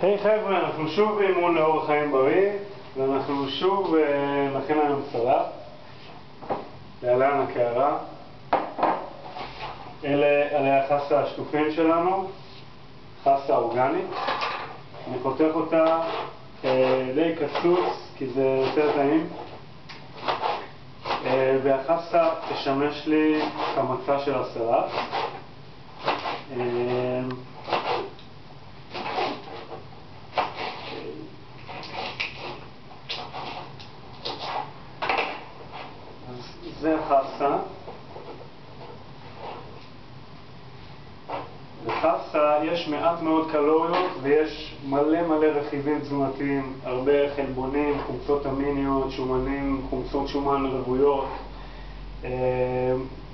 היי חבר'ה, אנחנו שוב באימון לאורח חיים בריא, ואנחנו שוב נכין היום סלט להלן הקערה. אלה עלי החסה השטופים שלנו, חסה אורגנית. אני פותח אותה די קצוץ כי זה יותר טעים, והחסה תשמש לי כמצע של הסלט. זה החסה. בחסה יש מעט מאוד קלוריות ויש מלא רכיבים תזונתיים, הרבה חלבונים, חומצות אמיניות, שומנים, חומצות שומן רבויות,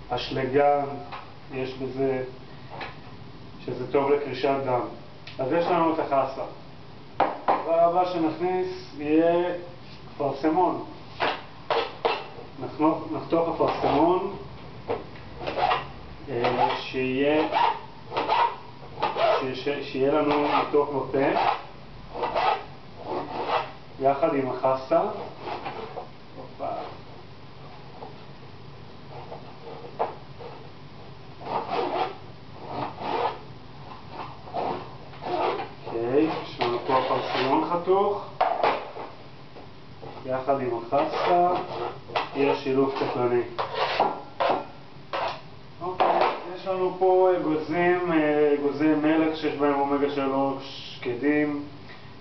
אשלגן, יש בזה שזה טוב לקרישת דם. אז יש לנו את החסה. הדבר הבא שנכניס יהיה אפרסמון. נחתוך אפרסמון שיהיה לנו מתוק בפה יחד עם החסה. יש לנו פה אפרסמון חתוך יחד עם החסה, יהיה שילוב קטלני. יש לנו פה אגוזי מלך שיש בהם אומגה 3, שקדים,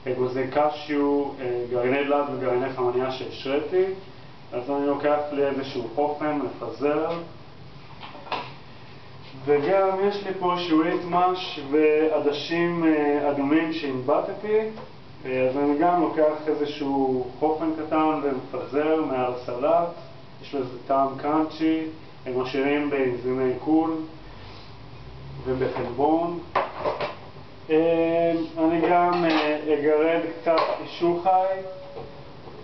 אגוזי קשיו, גרעיני דלעת וגרעיני חמניה שהשריתי. אז אני לוקח לי איזשהו אופן לפזר, וגם יש לי פה שעועית מש ועדשים אדומים שהנבטתי. אז אני גם לוקח איזשהו חופן קטן ומפזר מעל הסלט. יש לזה טעם קראנצ'י, הם משאירים באנזימי קול ובחלבון. אני גם אגרד קצת קישור חי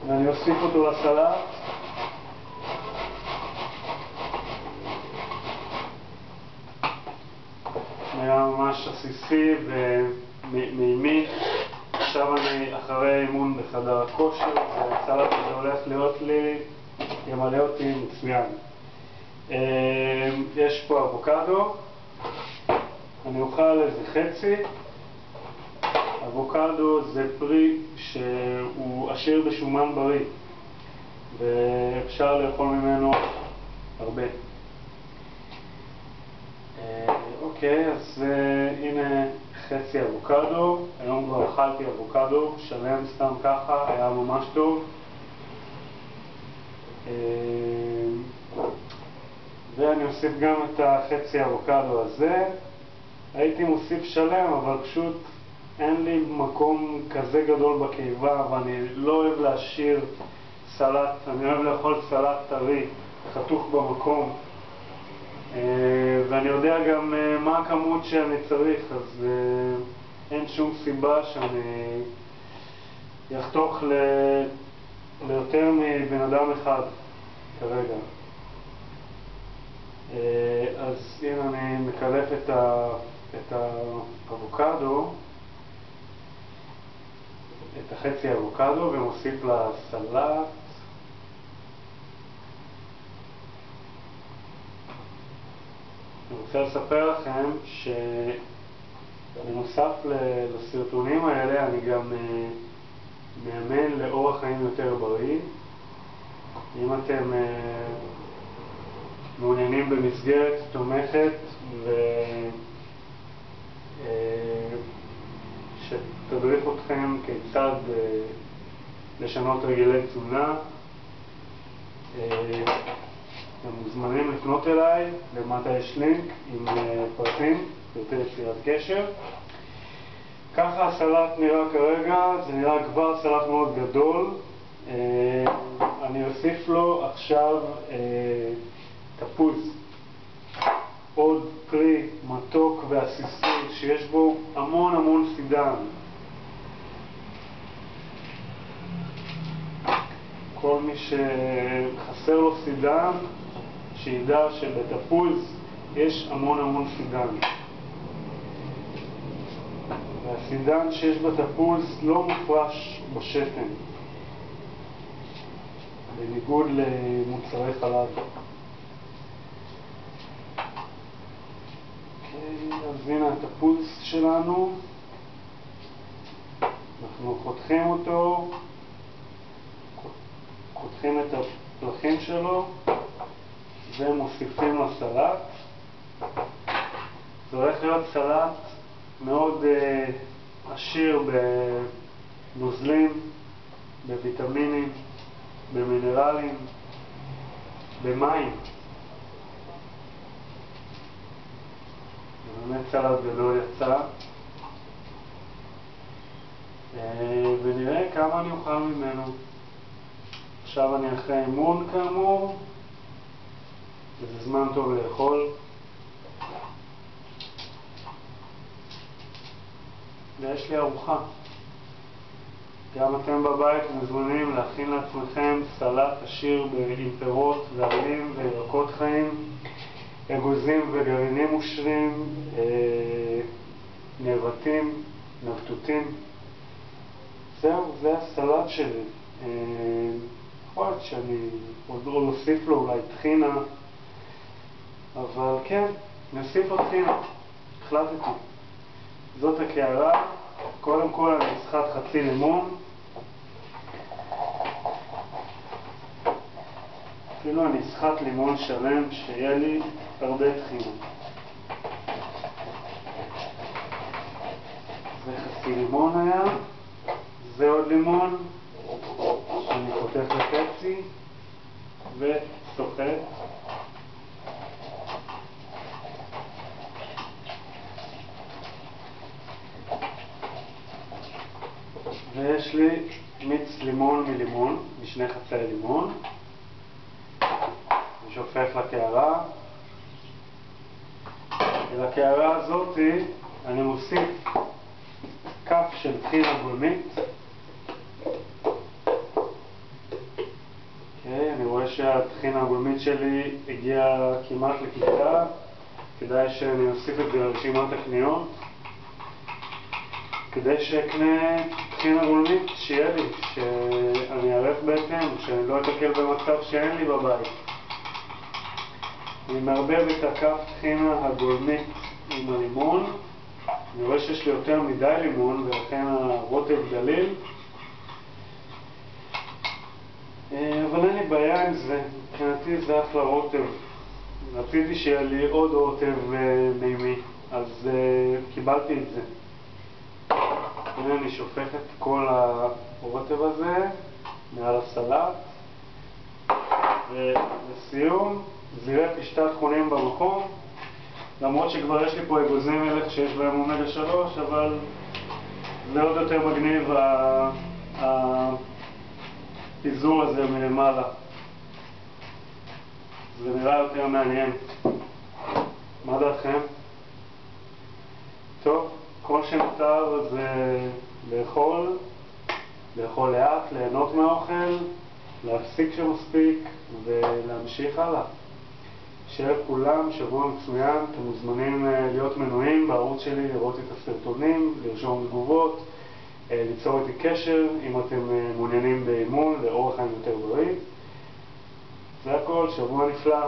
ואני אוסיף אותו לסלט. היה ממש עסיסי ומימי. עכשיו אני אחרי אימון בחדר הכושר, והסלט הזה הולך להיות לי, ימלא אותי מצוין. יש פה אבוקדו, אני אוכל איזה חצי. אבוקדו זה פרי שהוא עשיר בשומן בריא, ואפשר לאכול ממנו הרבה. אוקיי, אז הנה חצי אבוקדו. היום כבר אכלתי אבוקדו שלם סתם ככה, היה ממש טוב. ואני אוסיף גם את החצי אבוקדו הזה. הייתי מוסיף שלם, אבל פשוט אין לי מקום כזה גדול בקיבה, ואני לא אוהב להשאיר סלט, אני אוהב לאכול סלט טרי, חתוך במקום. ואני יודע גם מה הכמות שאני צריך, אז אין שום סיבה שאני יחתוך ליותר מבן אדם אחד כרגע. אז הנה אני מקלף את האבוקדו, את החצי האבוקדו, ומוסיף לסלט. אני רוצה לספר לכם שבנוסף לסרטונים האלה אני גם מאמן לאורח חיים יותר בריא. אם אתם מעוניינים במסגרת תומכת שתדריך אתכם כיצד לשנות הרגלי תזונה, אתם מוזמנים לפנות אליי, למטה יש לינק עם פרטים, פרטי יצירת קשר. ככה הסלט נראה כרגע, זה נראה כבר סלט מאוד גדול. אני אוסיף לו עכשיו תפוז, עוד פרי מתוק ועסיסי שיש בו המון סידן. כל מי שחסר לו סידן, שידע שבתפוז יש המון סידן. סידן שיש בה תפוז לא מופרש בשתן, בניגוד למוצרי חלב. אז הנה התפוז שלנו, אנחנו חותכים אותו, חותכים את הפלחים שלו ומוסיפים לסלט. זה הולך להיות סלט מאוד עשיר בנוזלים, בוויטמינים, במינרלים, במים. באמת סלט גדול יצא, ונראה כמה אני אוכל ממנו. עכשיו אני אחרי אימון כאמור, וזה זמן טוב לאכול. ויש לי ארוחה. גם אתם בבית מוזמנים להכין לעצמכם סלט עשיר עם פירות ועלים וירקות חיים, אגוזים וגרעינים מושרים, נבטים, נבטותים. זהו, זה הסלט שלי. יכול להיות שאני עוד אוסיף לו אולי טחינה, אבל כן, נוסיף לו טחינה. החלטתי. זאת הקערה. קודם כל אני אסחט חצי לימון. אפילו אני אסחט לימון שלם שיהיה לי הרבה טחינה. זה חצי לימון היה. זה עוד לימון שאני חותך לחצי וסוחט. ויש לי מיץ לימון מלימון, משני חצאי לימון. אני שופך לקערה. ולקערה הזאת אני מוסיף כף של טחינה גולמית. אני רואה שהטחינה הגולמית שלי הגיעה כמעט לכיתה. כדאי שאני אוסיף את זה לרשימת הקניות, כדי שאקנה טחינה גולמית שיהיה לי, שאני אערך בהתאם, שאני לא אתקל במצב שאין לי בבית. אני מערבב את הכף טחינה הגולמית עם הלימון. אני רואה שיש לי יותר מדי לימון ולכן הרוטב דליל, אבל אין לי בעיה עם זה. מבחינתי זה אחלה רוטב. רציתי שיהיה לי עוד רוטב מימי, אז קיבלתי את זה. הנה אני שופך את כל הרוטב הזה מעל הסלט, ולסיום זירי פשטה טחונים במקום, למרות שכבר יש לי פה אגוזים מלך שיש בהם אומגה 3, אבל זה עוד יותר מגניב הפיזור הזה מלמעלה. זה נראה יותר מעניין. מה דעתכם? טוב, כל שנותר זה לאכול לאט, ליהנות מהאוכל, להפסיק שמספיק ולהמשיך הלאה. שיהיה לכולם שבוע מצוין. אתם מוזמנים להיות מנויים בערוץ שלי, לראות את הסרטונים, לרשום תגובות, ליצור איתי קשר אם אתם מעוניינים באימון לאורח חיים יותר בריא. זה הכל, שבוע נפלא.